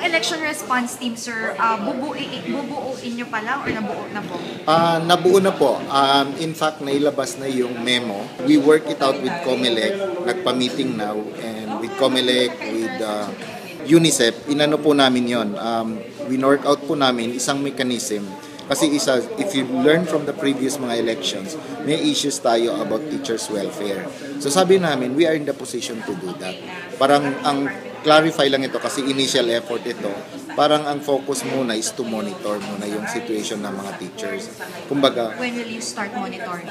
election response team, sir, bubuuin nyo pa lang or nabuo na po? Nabuo na po. In fact, nailabas na yung memo. We work it out with COMELEC. Nagpa-meeting now. And with COMELEC, with UNICEF, inano po namin yon. Winork out po namin isang mechanism. Kasi if you learn from the previous mga elections, may issues tayo about teachers' welfare. So sabi namin, we are in the position to do that. Parang ang clarify lang ito kasi initial effort ito. Parang ang focus muna is to monitor muna yung situation ng mga teachers. Kumbaga, when will you start monitoring?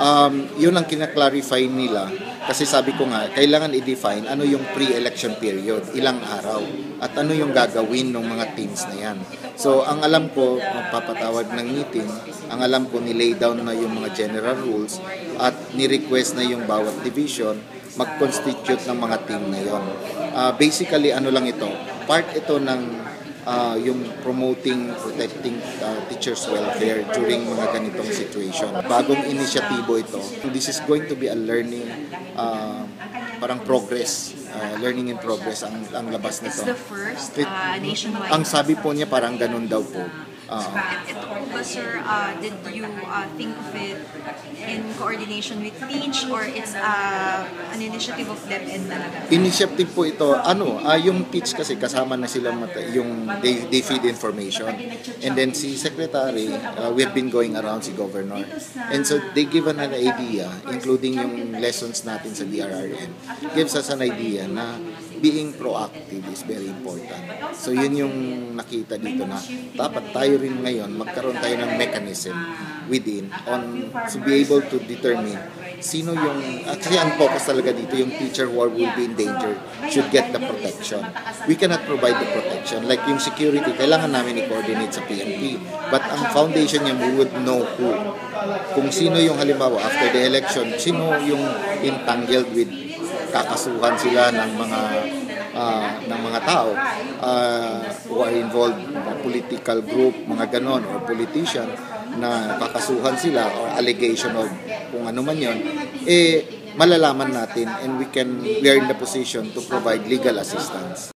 Yun ang kinaklarify nila. Kasi sabi ko nga, kailangan i-define ano yung pre-election period, ilang araw, at ano yung gagawin ng mga teams na yan. So, ang alam ko, magpapatawag ng meeting, ang alam ko, nilay down na yung mga general rules at ni-request na yung bawat division mag-constitute ng mga team na yon. Basically, ano lang ito, part ito ng yung promoting, protecting teachers' welfare during mga ganitong situation. Bagong inisyatibo ito. This is going to be a learning, parang progress, learning in progress ang labas nito. It's the first nationwide. Ang sabi po niya parang ganun daw po. Ito po ba, sir, did you think of it in coordination with Teach or it's an initiative of DepEd talaga? Initiative po ito, yung Teach kasi kasama na sila yung they feed information. And then si Secretary, we have been going around si Governor. And so they give an idea, including yung lessons natin sa DRRN, gives us an idea na being proactive is very important. So yun yung nakita dito na dapat tayo rin ngayon magkaroon tayo ng mechanism within on to be able to determine sino yung actually ang focus talaga dito yung teacher who will be in danger should get the protection. We cannot provide the protection. Like yung security, kailangan namin i-coordinate sa PNP. But ang foundation niya, we would know who. Kung sino yung halimbawa after the election, sino yung entangled with kakasuhan sila ng mga tao who are involved political group, mga ganon, or politician na kakasuhan sila or allegation of kung ano man yon, malalaman natin and we are in the position to provide legal assistance.